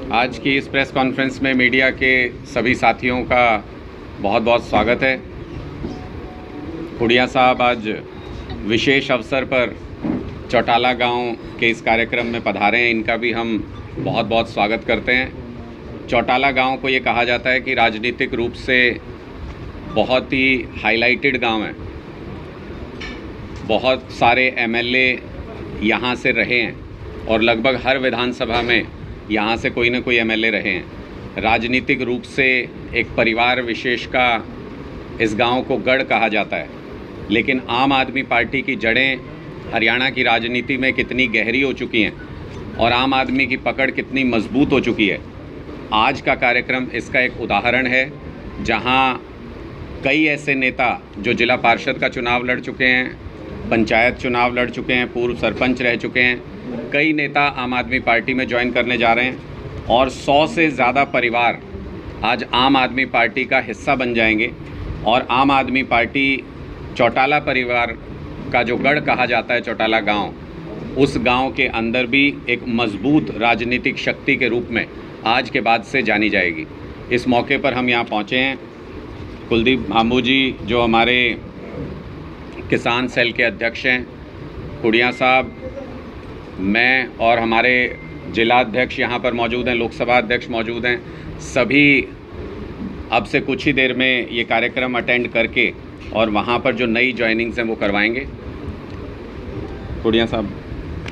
आज की इस प्रेस कॉन्फ्रेंस में मीडिया के सभी साथियों का बहुत बहुत स्वागत है। खुड़िया साहब आज विशेष अवसर पर चौटाला गांव के इस कार्यक्रम में पधारे हैं, इनका भी हम बहुत बहुत स्वागत करते हैं। चौटाला गांव को ये कहा जाता है कि राजनीतिक रूप से बहुत ही हाईलाइटेड गांव है। बहुत सारे एमएलए यहाँ से रहे हैं और लगभग हर विधानसभा में यहाँ से कोई ना कोई एमएलए रहे हैं। राजनीतिक रूप से एक परिवार विशेष का इस गांव को गढ़ कहा जाता है, लेकिन आम आदमी पार्टी की जड़ें हरियाणा की राजनीति में कितनी गहरी हो चुकी हैं और आम आदमी की पकड़ कितनी मजबूत हो चुकी है। आज का कार्यक्रम इसका एक उदाहरण है, जहां कई ऐसे नेता जो जिला पार्षद का चुनाव लड़ चुके हैं, पंचायत चुनाव लड़ चुके हैं, पूर्व सरपंच रह चुके हैं, कई नेता आम आदमी पार्टी में ज्वाइन करने जा रहे हैं और 100 से ज़्यादा परिवार आज आम आदमी पार्टी का हिस्सा बन जाएंगे। और आम आदमी पार्टी चौटाला परिवार का जो गढ़ कहा जाता है चौटाला गांव, उस गांव के अंदर भी एक मजबूत राजनीतिक शक्ति के रूप में आज के बाद से जानी जाएगी। इस मौके पर हम यहाँ पहुँचे हैं। कुलदीप भांबू जी जो हमारे किसान सेल के अध्यक्ष हैं, खुड़िया साहब, मैं और हमारे जिला अध्यक्ष यहाँ पर मौजूद हैं, लोकसभा अध्यक्ष मौजूद हैं। सभी अब से कुछ ही देर में ये कार्यक्रम अटेंड करके और वहाँ पर जो नई ज्वाइनिंग्स हैं वो करवाएंगे। खुड़िया साहब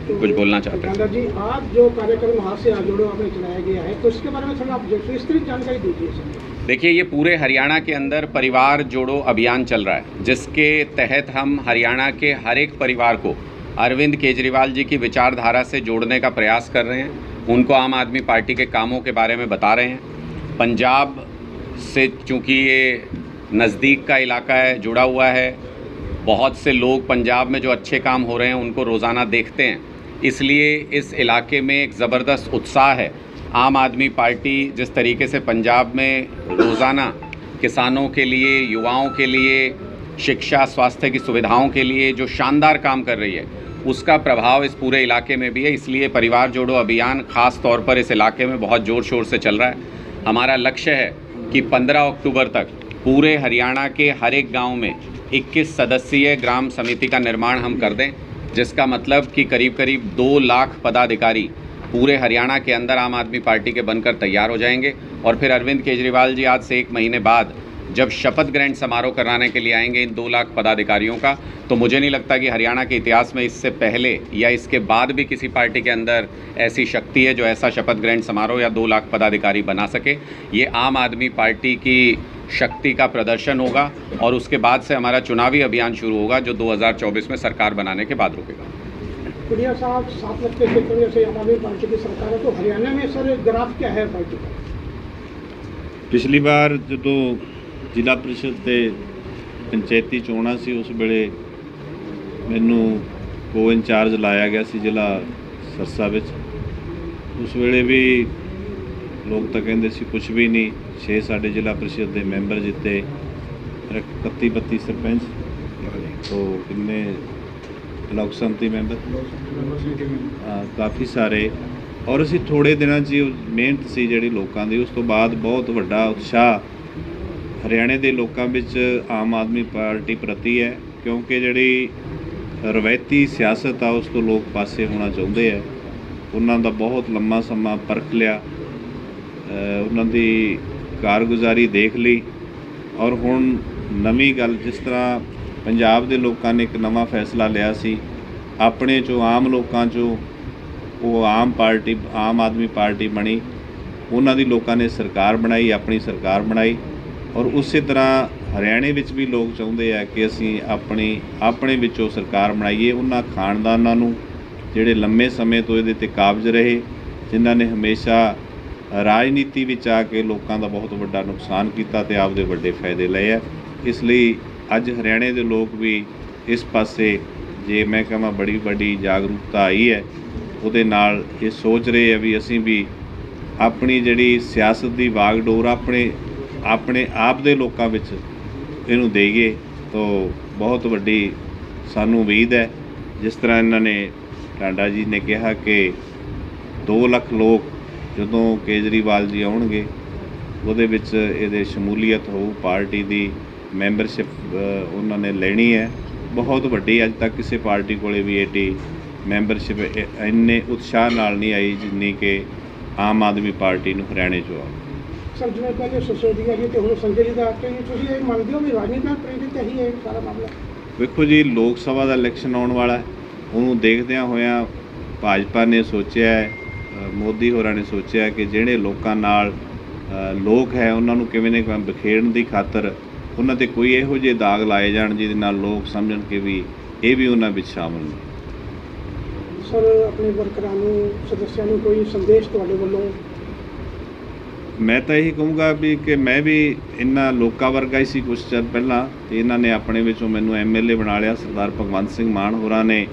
कुछ बोलना चाहते हैं? जी, आज जो कार्यक्रम हाथ से हाथ जोड़ो आपने चलाया गया है, तो इसके बारे में थोड़ा आप विस्तृत जानकारी दीजिए सर। देखिए, ये पूरे हरियाणा के अंदर परिवार जोड़ो अभियान चल रहा है, जिसके तहत हम हरियाणा के हर एक परिवार को अरविंद केजरीवाल जी की विचारधारा से जोड़ने का प्रयास कर रहे हैं। उनको आम आदमी पार्टी के कामों के बारे में बता रहे हैं। पंजाब से चूँकि ये नज़दीक का इलाका है, जुड़ा हुआ है, बहुत से लोग पंजाब में जो अच्छे काम हो रहे हैं उनको रोज़ाना देखते हैं, इसलिए इस इलाके में एक ज़बरदस्त उत्साह है। आम आदमी पार्टी जिस तरीके से पंजाब में रोज़ाना किसानों के लिए, युवाओं के लिए, शिक्षा स्वास्थ्य की सुविधाओं के लिए जो शानदार काम कर रही है, उसका प्रभाव इस पूरे इलाके में भी है। इसलिए परिवार जोड़ो अभियान ख़ास तौर पर इस इलाके में बहुत ज़ोर शोर से चल रहा है। हमारा लक्ष्य है कि 15 अक्टूबर तक पूरे हरियाणा के हर एक गाँव में 21 सदस्यीय ग्राम समिति का निर्माण हम कर दें, जिसका मतलब कि करीब करीब 2 लाख पदाधिकारी पूरे हरियाणा के अंदर आम आदमी पार्टी के बनकर तैयार हो जाएंगे। और फिर अरविंद केजरीवाल जी आज से 1 महीने बाद जब शपथ ग्रहण समारोह कराने के लिए आएंगे इन 2 लाख पदाधिकारियों का, तो मुझे नहीं लगता कि हरियाणा के इतिहास में इससे पहले या इसके बाद भी किसी पार्टी के अंदर ऐसी शक्ति है जो ऐसा शपथ ग्रहण समारोह या 2 लाख पदाधिकारी बना सके। ये आम आदमी पार्टी की शक्ति का प्रदर्शन होगा और उसके बाद से हमारा चुनावी अभियान शुरू होगा, जो 2024 में सरकार बनाने के बाद रुकेगा। खुड़िया साहब, 7 लाख के क्षेत्र से आम आदमी पार्टी की सरकार है, तो हरियाणा में सर ग्राफ क्या है पार्टी का? पिछली बार जो जिला परिषद के पंचायती चोणां सी, उस वेले मैनू को इंचार्ज लाया गया सी जिला सरसा विच। उस वेले भी लोग तो कहते सी कुछ भी नहीं, 6 साढ़े जिला परिषद के मैंबर जिते, 31-32 सरपंच, तो किन्ने लोक समति मैंबर काफ़ी सारे। और असी थोड़े दिनों मेहनत सी जिहड़ी लोकां दी, उस तो बाद बहुत वड्डा उत्साह हरियाणे के लोगों में आम आदमी पार्टी प्रति है, क्योंकि जिहड़ी रवायती सियासत आ उस तो लोग पासे होना चाहते हैं। उन्हों का बहुत लंबा समा परख लिया, उन्हों की कारगुजारी देख ली, और हुण नवी गल जिस तरह पंजाब के लोगों ने एक नवा फैसला लिया सी, अपने चो आम लोगों चो वो आम आदमी पार्टी बनी, उन्होंने लोगों ने सरकार बनाई, अपनी सरकार बनाई। और उस तरह हरियाणे विच भी लोग चाहते हैं कि असी अपने विचों सरकार बनाइए। उन्होंने खानदानों नूं जिहड़े लंबे समय तो ये ते काबज रहे, जिन्हों ने हमेशा राजनीति विच आके लोगों का बहुत बड़ा नुकसान किया ते आपदे वड्डे फायदे लए है। इसलिए अज हरियाणे के लोग भी इस पासे जे मैं कहां बड़ी बड़ी जागरूकता आई है, उहदे नाल ये सोच रहे हैं भी असी भी अपनी जिहड़ी सियासत की वागडोर अपने आप दे लोकां विच इहनूं देईए, तो बहुत वड्डी सानूं उम्मीद है। जिस तरह इन्होंने टांडा जी ने कहा कि 2 लाख लोग ਜਦੋਂ ਕੇਜਰੀਵਾਲ ਜੀ ਆਉਣਗੇ ਉਹਦੇ ਵਿੱਚ ਇਹਦੇ ਸ਼ਮੂਲੀਅਤ ਹੋਊ। ਪਾਰਟੀ ਦੀ ਮੈਂਬਰਸ਼ਿਪ ਉਹਨਾਂ ਨੇ ਲੈਣੀ ਹੈ ਬਹੁਤ ਵੱਡੀ। ਅੱਜ ਤੱਕ ਕਿਸੇ ਪਾਰਟੀ ਕੋਲੇ ਵੀ ਏਡੀ ਮੈਂਬਰਸ਼ਿਪ ਇੰਨੇ ਉਤਸ਼ਾਹ ਨਾਲ ਨਹੀਂ ਆਈ ਜਿੰਨੀ ਕਿ ਆਮ ਆਦਮੀ ਪਾਰਟੀ ਨੂੰ ਹਰਿਆਣੇ 'ਚੋਂ ਆ। ਸਰ ਜਿਵੇਂ ਪਹਿਲੇ ਸਿਸੋਦੀਆ ਜੀ ਤੇ ਹੁਣ ਸੰਜੇ ਜੀ ਦਾ ਕਿ ਤੁਸੀਂ ਇਹ ਮੰਨਦੇ ਹੋ ਵੀ ਰਾਜਨੀਤੀ ਨਾਲ ਪ੍ਰੇਰਿਤ ਹੀ ਹੈ ਸਾਰਾ ਮਾਮਲਾ? ਵੇਖੋ ਜੀ, ਲੋਕ ਸਭਾ ਦਾ ਇਲੈਕਸ਼ਨ ਆਉਣ ਵਾਲਾ ਹੈ, ਉਹਨੂੰ ਦੇਖਦਿਆਂ ਹੋਇਆਂ ਭਾਜਪਾ ਨੇ ਸੋਚਿਆ ਹੈ, ਮੋਦੀ ਹੋਰਾਂ ਨੇ ਸੋਚਿਆ ਕਿ ਜਿਹੜੇ ਲੋਕਾਂ ਨਾਲ ਲੋਕ ਹੈ ਉਹਨਾਂ ਨੂੰ ਕਿਵੇਂ ਨੇ ਬਖੇੜਨ ਦੀ ਖਾਤਰ ਉਹਨਾਂ 'ਤੇ ਕੋਈ ਇਹੋ ਜਿਹੇ ਦਾਗ ਲਾਏ ਜਾਣ ਜਿਹਦੇ ਨਾਲ ਲੋਕ ਸਮਝਣ ਕਿ ਵੀ ਇਹ ਵੀ ਉਹਨਾਂ ਵਿੱਚ ਸ਼ਾਮਲ ਨੇ। ਸਰ ਆਪਣੇ ਵਰਕਰਾਂ ਨੂੰ, ਸਦੱਸਿਆਂ ਨੂੰ ਕੋਈ ਸੰਦੇਸ਼ ਤੁਹਾਡੇ ਵੱਲੋਂ? ਮੈਂ ਤਾਂ ਇਹੀ ਕਹੂੰਗਾ ਵੀ ਕਿ ਮੈਂ ਵੀ ਇਹਨਾਂ ਲੋਕਾਂ ਵਰਗਾ ਹੀ ਸੀ ਕੁਛ ਚਿਰ ਪਹਿਲਾਂ, ਤੇ ਇਹਨਾਂ ਨੇ ਆਪਣੇ ਵਿੱਚੋਂ ਮੈਨੂੰ MLA ਬਣਾ ਲਿਆ। ਸਰਦਾਰ ਭਗਵੰਤ ਸਿੰਘ ਮਾਨ ਹੋਰਾਂ ਨੇ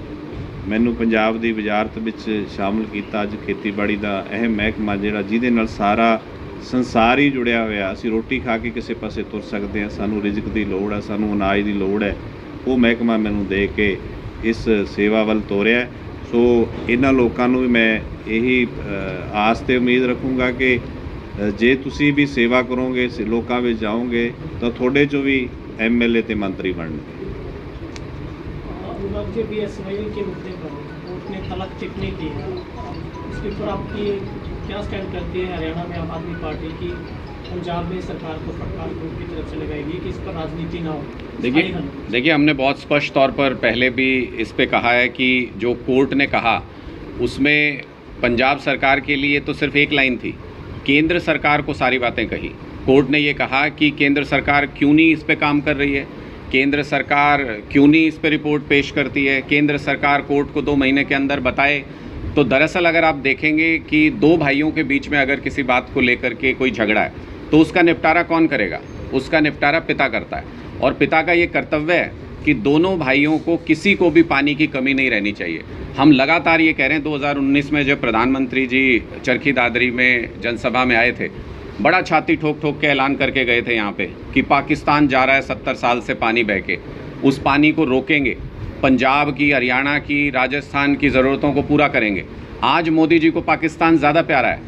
ਮੈਨੂੰ ਪੰਜਾਬ ਦੀ ਵਜ਼ਾਰਤ ਵਿੱਚ ਸ਼ਾਮਲ ਕੀਤਾ। ਅੱਜ ਖੇਤੀਬਾੜੀ ਦਾ ਅਹਿਮ ਮਹਿਕਮਾ ਜਿਹੜਾ ਜਿਹਦੇ ਨਾਲ ਸਾਰਾ ਸੰਸਾਰ ਹੀ ਜੁੜਿਆ ਹੋਇਆ। ਅਸੀਂ ਰੋਟੀ ਖਾ ਕੇ ਕਿਸੇ ਪਾਸੇ ਤੁਰ ਸਕਦੇ ਹਾਂ, ਸਾਨੂੰ ਰਿਜ਼ਕ ਦੀ ਲੋੜ ਹੈ, ਸਾਨੂੰ ਅਨਾਜ ਦੀ ਲੋੜ ਹੈ, ਉਹ ਮਹਿਕਮਾ ਮੈਨੂੰ ਦੇ ਕੇ ਇਸ ਸੇਵਾ ਵੱਲ ਤੋਰਿਆ। ਸੋ ਇਹਨਾਂ ਲੋਕਾਂ ਨੂੰ ਵੀ ਮੈਂ ਇਹੀ ਆਸ ਤੇ ਉਮੀਦ ਰੱਖੂੰਗਾ ਕਿ ਜੇ ਤੁਸੀਂ ਵੀ ਸੇਵਾ ਕਰੋਗੇ, ਲੋਕਾਂ ਵਿੱਚ ਜਾਓਗੇ ਤਾਂ ਤੁਹਾਡੇ 'ਚੋਂ ਵੀ MLA ਤੇ ਮੰਤਰੀ ਬਣਨਗੇ। के मुद्दे पर कोर्ट ने तलाक टिप्पणी की है, इसके ऊपर आपकी क्या स्टैंड करती है हरियाणा में आम आदमी पार्टी की पंजाब में सरकार को फटकार कोर्ट की तरफ से लगाएगी कि इस पर राजनीति ना हो? देखिए हमने बहुत स्पष्ट तौर पर पहले भी इस पे कहा है कि जो कोर्ट ने कहा उसमें पंजाब सरकार के लिए तो सिर्फ एक लाइन थी, केंद्र सरकार को सारी बातें कही। कोर्ट ने ये कहा कि केंद्र सरकार क्यों नहीं इस पे काम कर रही है, केंद्र सरकार क्यों नहीं इस पर रिपोर्ट पेश करती है, केंद्र सरकार कोर्ट को 2 महीने के अंदर बताए। तो दरअसल अगर आप देखेंगे कि 2 भाइयों के बीच में अगर किसी बात को लेकर के कोई झगड़ा है तो उसका निपटारा कौन करेगा? उसका निपटारा पिता करता है, और पिता का ये कर्तव्य है कि दोनों भाइयों को किसी को भी पानी की कमी नहीं रहनी चाहिए। हम लगातार ये कह रहे हैं, 2019 में जब प्रधानमंत्री जी चरखी दादरी में जनसभा में आए थे, बड़ा छाती ठोक ठोक के ऐलान करके गए थे यहाँ पे कि पाकिस्तान जा रहा है 70 साल से पानी बह के, उस पानी को रोकेंगे, पंजाब की, हरियाणा की, राजस्थान की ज़रूरतों को पूरा करेंगे। आज मोदी जी को पाकिस्तान ज़्यादा प्यारा है,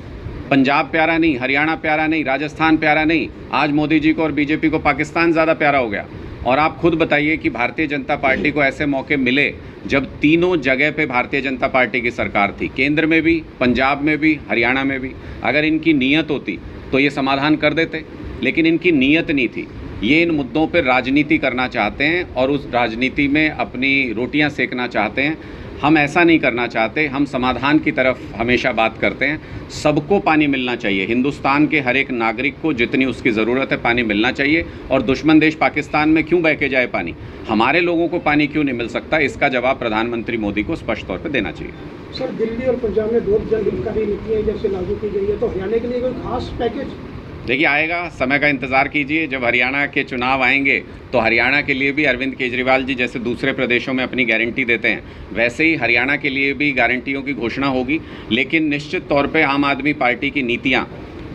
पंजाब प्यारा नहीं, हरियाणा प्यारा नहीं, राजस्थान प्यारा नहीं, आज मोदी जी को और बीजेपी को पाकिस्तान ज़्यादा प्यारा हो गया। और आप खुद बताइए कि भारतीय जनता पार्टी को ऐसे मौके मिले जब तीनों जगह पे भारतीय जनता पार्टी की सरकार थी, केंद्र में भी, पंजाब में भी, हरियाणा में भी। अगर इनकी नीयत होती तो ये समाधान कर देते, लेकिन इनकी नीयत नहीं थी। ये इन मुद्दों पर राजनीति करना चाहते हैं और उस राजनीति में अपनी रोटियां सेकना चाहते हैं। हम ऐसा नहीं करना चाहते, हम समाधान की तरफ हमेशा बात करते हैं। सबको पानी मिलना चाहिए, हिंदुस्तान के हर एक नागरिक को जितनी उसकी ज़रूरत है पानी मिलना चाहिए। और दुश्मन देश पाकिस्तान में क्यों बह के जाए पानी, हमारे लोगों को पानी क्यों नहीं मिल सकता, इसका जवाब प्रधानमंत्री मोदी को स्पष्ट तौर पर देना चाहिए। सर दिल्ली और पंजाब में 2 जन हितकारी नीतियाँ जैसे लागू की गई है, तो हरियाणा के लिए कोई खास पैकेज? देखिए आएगा, समय का इंतज़ार कीजिए। जब हरियाणा के चुनाव आएंगे तो हरियाणा के लिए भी अरविंद केजरीवाल जी जैसे दूसरे प्रदेशों में अपनी गारंटी देते हैं, वैसे ही हरियाणा के लिए भी गारंटियों की घोषणा होगी। लेकिन निश्चित तौर पे आम आदमी पार्टी की नीतियाँ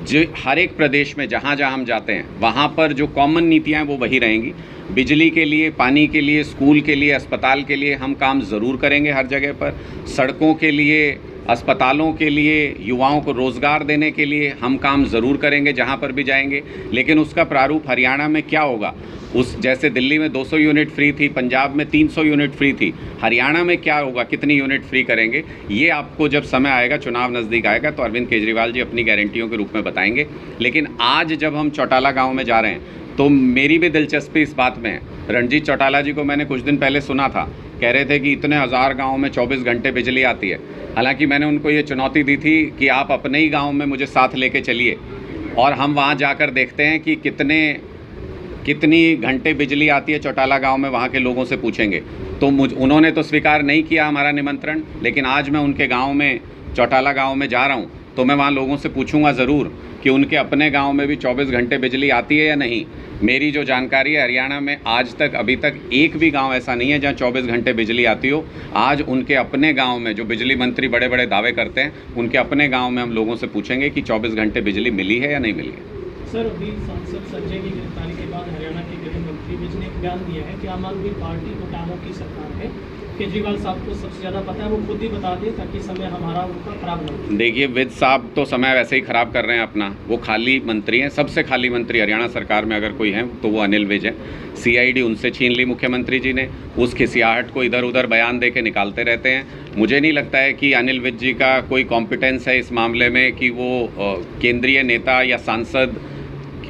जो हर एक प्रदेश में जहाँ जहाँ हम जाते हैं वहाँ पर जो कॉमन नीतियाँ हैं वो वही रहेंगी। बिजली के लिए, पानी के लिए, स्कूल के लिए, अस्पताल के लिए हम काम ज़रूर करेंगे हर जगह पर। सड़कों के लिए, अस्पतालों के लिए, युवाओं को रोज़गार देने के लिए हम काम ज़रूर करेंगे जहाँ पर भी जाएंगे। लेकिन उसका प्रारूप हरियाणा में क्या होगा, उस जैसे दिल्ली में 200 यूनिट फ्री थी, पंजाब में 300 यूनिट फ्री थी, हरियाणा में क्या होगा, कितनी यूनिट फ्री करेंगे, ये आपको जब समय आएगा, चुनाव नज़दीक आएगा तो अरविंद केजरीवाल जी अपनी गारंटियों के रूप में बताएंगे। लेकिन आज जब हम चौटाला गाँव में जा रहे हैं तो मेरी भी दिलचस्पी इस बात में है। रणजीत चौटाला जी को मैंने कुछ दिन पहले सुना था, कह रहे थे कि इतने 1000 गाँव में 24 घंटे बिजली आती है। हालांकि मैंने उनको ये चुनौती दी थी कि आप अपने ही गांव में मुझे साथ लेके चलिए और हम वहां जाकर देखते हैं कि कितनी घंटे बिजली आती है चौटाला गांव में, वहां के लोगों से पूछेंगे। तो उन्होंने तो स्वीकार नहीं किया हमारा निमंत्रण, लेकिन आज मैं उनके गाँव में, चौटाला गाँव में जा रहा हूँ तो मैं वहाँ लोगों से पूछूंगा ज़रूर कि उनके अपने गांव में भी 24 घंटे बिजली आती है या नहीं। मेरी जो जानकारी है, हरियाणा में आज तक अभी तक एक भी गांव ऐसा नहीं है जहां 24 घंटे बिजली आती हो। आज उनके अपने गांव में, जो बिजली मंत्री बड़े बड़े दावे करते हैं, उनके अपने गांव में हम लोगों से पूछेंगे कि 24 घंटे बिजली मिली है या नहीं मिली है। सर अभी सांसद संजय की गिरफ्तारी के बाद हरियाणा के गृह मंत्री विज ने एक बयान दिया है कि आम आदमी पार्टी घोटालों की सरकार है, केजरीवाल साहब को सबसे ज़्यादा पता है, वो खुद ही बता दें ताकि समय हमारा उनका खराब ना हो। देखिए, विद साहब तो समय वैसे ही ख़राब कर रहे हैं अपना। वो खाली मंत्री हैं, सबसे खाली मंत्री हरियाणा सरकार में अगर कोई है तो वो अनिल विज है। CID उनसे छीन ली मुख्यमंत्री जी ने। उस खिसियाहट को इधर उधर बयान दे के निकालते रहते हैं। मुझे नहीं लगता है कि अनिल विज जी का कोई कॉम्पिटेंस है इस मामले में कि वो केंद्रीय नेता या सांसद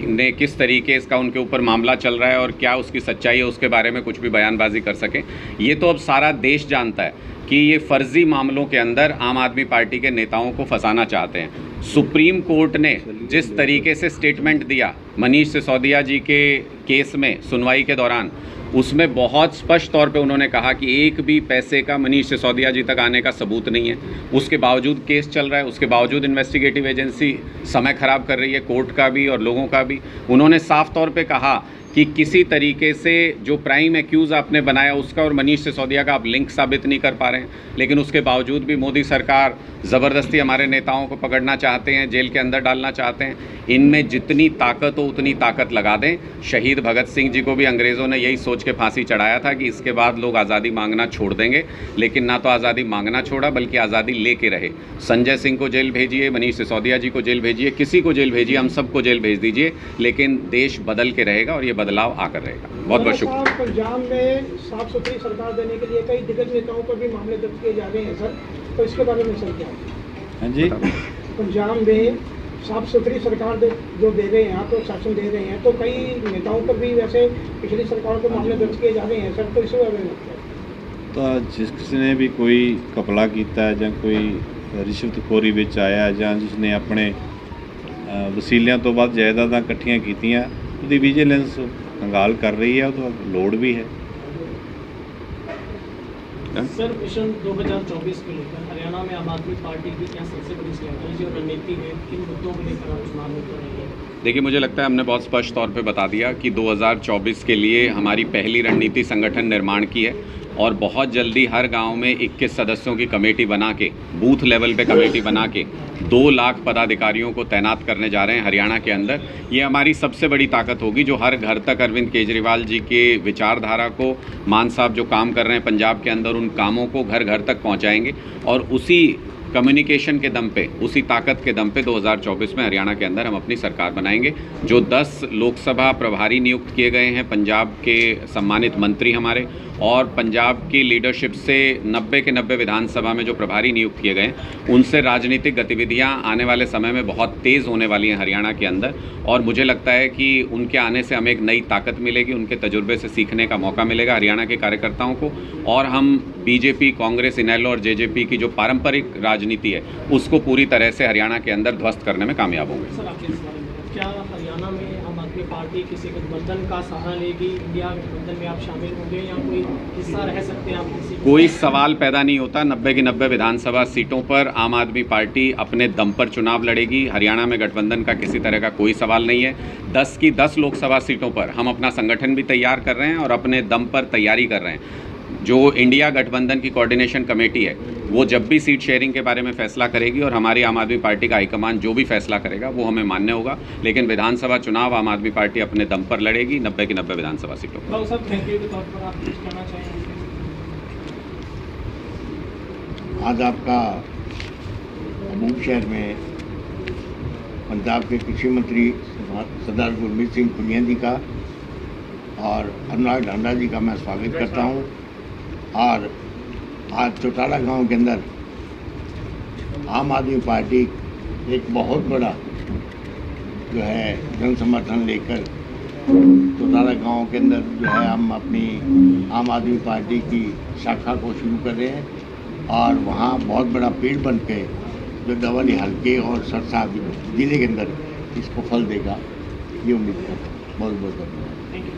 ने किस तरीके इसका उनके ऊपर मामला चल रहा है और क्या उसकी सच्चाई है उसके बारे में कुछ भी बयानबाजी कर सकें। ये तो अब सारा देश जानता है कि ये फर्जी मामलों के अंदर आम आदमी पार्टी के नेताओं को फंसाना चाहते हैं। सुप्रीम कोर्ट ने जिस तरीके से स्टेटमेंट दिया मनीष सिसोदिया जी के केस में सुनवाई के दौरान, उसमें बहुत स्पष्ट तौर पे उन्होंने कहा कि एक भी पैसे का मनीष सिसोदिया जी तक आने का सबूत नहीं है। उसके बावजूद केस चल रहा है, उसके बावजूद इन्वेस्टिगेटिव एजेंसी समय ख़राब कर रही है, कोर्ट का भी और लोगों का भी। उन्होंने साफ तौर पे कहा कि किसी तरीके से जो प्राइम एक्यूज़ आपने बनाया उसका और मनीष सिसोदिया का आप लिंक साबित नहीं कर पा रहे हैं। लेकिन उसके बावजूद भी मोदी सरकार ज़बरदस्ती हमारे नेताओं को पकड़ना चाहते हैं, जेल के अंदर डालना चाहते हैं। इनमें जितनी ताकत हो उतनी ताकत लगा दें। शहीद भगत सिंह जी को भी अंग्रेज़ों ने यही सोच के फांसी चढ़ाया था कि इसके बाद लोग आज़ादी मांगना छोड़ देंगे, लेकिन ना तो आज़ादी मांगना छोड़ा बल्कि आज़ादी लेके रहे। संजय सिंह को जेल भेजिए, मनीष सिसोदिया जी को जेल भेजिए, किसी को जेल भेजिए, हम सबको जेल भेज दीजिए, लेकिन देश बदल के रहेगा और ये बदलाव आकर रहेगा। बहुत बहुत शुक्रिया। पंजाब में साफ सुथरी सरकार देने के लिए कई दिग्गज नेताओं पर भी मामले दर्ज किए जा रहे हैं सर, तो इसके बारे में सर क्या? हाँ जी, पंजाब में साफ सुथरी सरकार जो दे रहे हैं आप, तो शासन दे रहे हैं, तो कई नेताओं पर भी वैसे पिछली सरकार के मामले दर्ज किए जा रहे हैं सर, तो इसके बारे में क्या? तो जिसने भी कोई कपला किया ਜਾਂ कोई रिश्वतखोरी ਵਿੱਚ ਆਇਆ ਜਾਂ ਜਿਸਨੇ ਆਪਣੇ ਵਸੀਲਿਆਂ ਤੋਂ ਵੱਧ ਜਾਇਦਾਦਾਂ ਇਕੱਠੀਆਂ ਕੀਤੀਆਂ, ਉਹਦੀ ਵਿਜੀਲੈਂਸ ਕੰਗਾਲ कर रही है, तो लोड़ भी है। सर, मिशन 2024 को लेकर हरियाणा में आम आदमी पार्टी की क्या सबसे बड़ी स्ट्रैटेजी और रणनीति है? किन मुद्दों को लेकर आप चुनाव में उतर रही है? देखिए, मुझे लगता है हमने बहुत स्पष्ट तौर पे बता दिया कि 2024 के लिए हमारी पहली रणनीति संगठन निर्माण की है और बहुत जल्दी हर गांव में 21 सदस्यों की कमेटी बना के, बूथ लेवल पे कमेटी बना के 2 लाख पदाधिकारियों को तैनात करने जा रहे हैं हरियाणा के अंदर। ये हमारी सबसे बड़ी ताकत होगी जो हर घर तक अरविंद केजरीवाल जी के विचारधारा को, मान साहब जो काम कर रहे हैं पंजाब के अंदर, उन कामों को घर घर तक पहुँचाएँगे और उसी कम्युनिकेशन के दम पे, उसी ताकत के दम पे 2024 में हरियाणा के अंदर हम अपनी सरकार बनाएंगे। जो 10 लोकसभा प्रभारी नियुक्त किए गए हैं पंजाब के सम्मानित मंत्री हमारे, और पंजाब की लीडरशिप से 90 के 90 विधानसभा में जो प्रभारी नियुक्त किए गए हैं, उनसे राजनीतिक गतिविधियां आने वाले समय में बहुत तेज़ होने वाली हैं हरियाणा के अंदर। और मुझे लगता है कि उनके आने से हमें एक नई ताकत मिलेगी, उनके तजुर्बे से सीखने का मौका मिलेगा हरियाणा के कार्यकर्ताओं को, और हम बीजेपी, कांग्रेस, इनेलो और जेजेपी की जो पारंपरिक राजनीति है उसको पूरी तरह से हरियाणा के अंदर ध्वस्त करने में कामयाब होंगे। सर, आपके इस बारे में क्या हरियाणा में आम आदमी पार्टी किसी गठबंधन का सहारा लेगी? इंडिया गठबंधन में आप शामिल होंगे या कोई हिस्सा रह सकते हैं आप किसी? कोई सवाल पैदा नहीं होता। 90 की 90 विधानसभा सीटों पर आम आदमी पार्टी अपने दम पर चुनाव लड़ेगी। हरियाणा में गठबंधन का किसी तरह का कोई सवाल नहीं है। 10 की 10 लोकसभा सीटों पर हम अपना संगठन भी तैयार कर रहे हैं और अपने दम पर तैयारी कर रहे हैं। जो इंडिया गठबंधन की कोऑर्डिनेशन कमेटी है वो जब भी सीट शेयरिंग के बारे में फैसला करेगी और हमारी आम आदमी पार्टी का हाईकमान जो भी फैसला करेगा वो हमें मान्य होगा, लेकिन विधानसभा चुनाव आम आदमी पार्टी अपने दम पर लड़ेगी 90 की 90 विधानसभा सीटों पर। सर, थैंक यू के तौर पर आप कुछ कहना चाहेंगे? आज आपका अनूप शहर में पंजाब के कृषि मंत्री सरदार गुरमीत सिंह पुनिया जी का और अनुराग ढांडा जी का मैं स्वागत करता हूं। और आज चौटाला गांव के अंदर आम आदमी पार्टी एक बहुत बड़ा जो है जन समर्थन लेकर चौटाला गांव के अंदर जो है हम अपनी आम आदमी पार्टी की शाखा को शुरू कर रहे हैं और वहाँ बहुत बड़ा पेड़ बन के जो दवाली हल्के और सरसा जिले के अंदर इसको फल देगा, ये उम्मीद करता हूँ। बहुत बहुत धन्यवाद।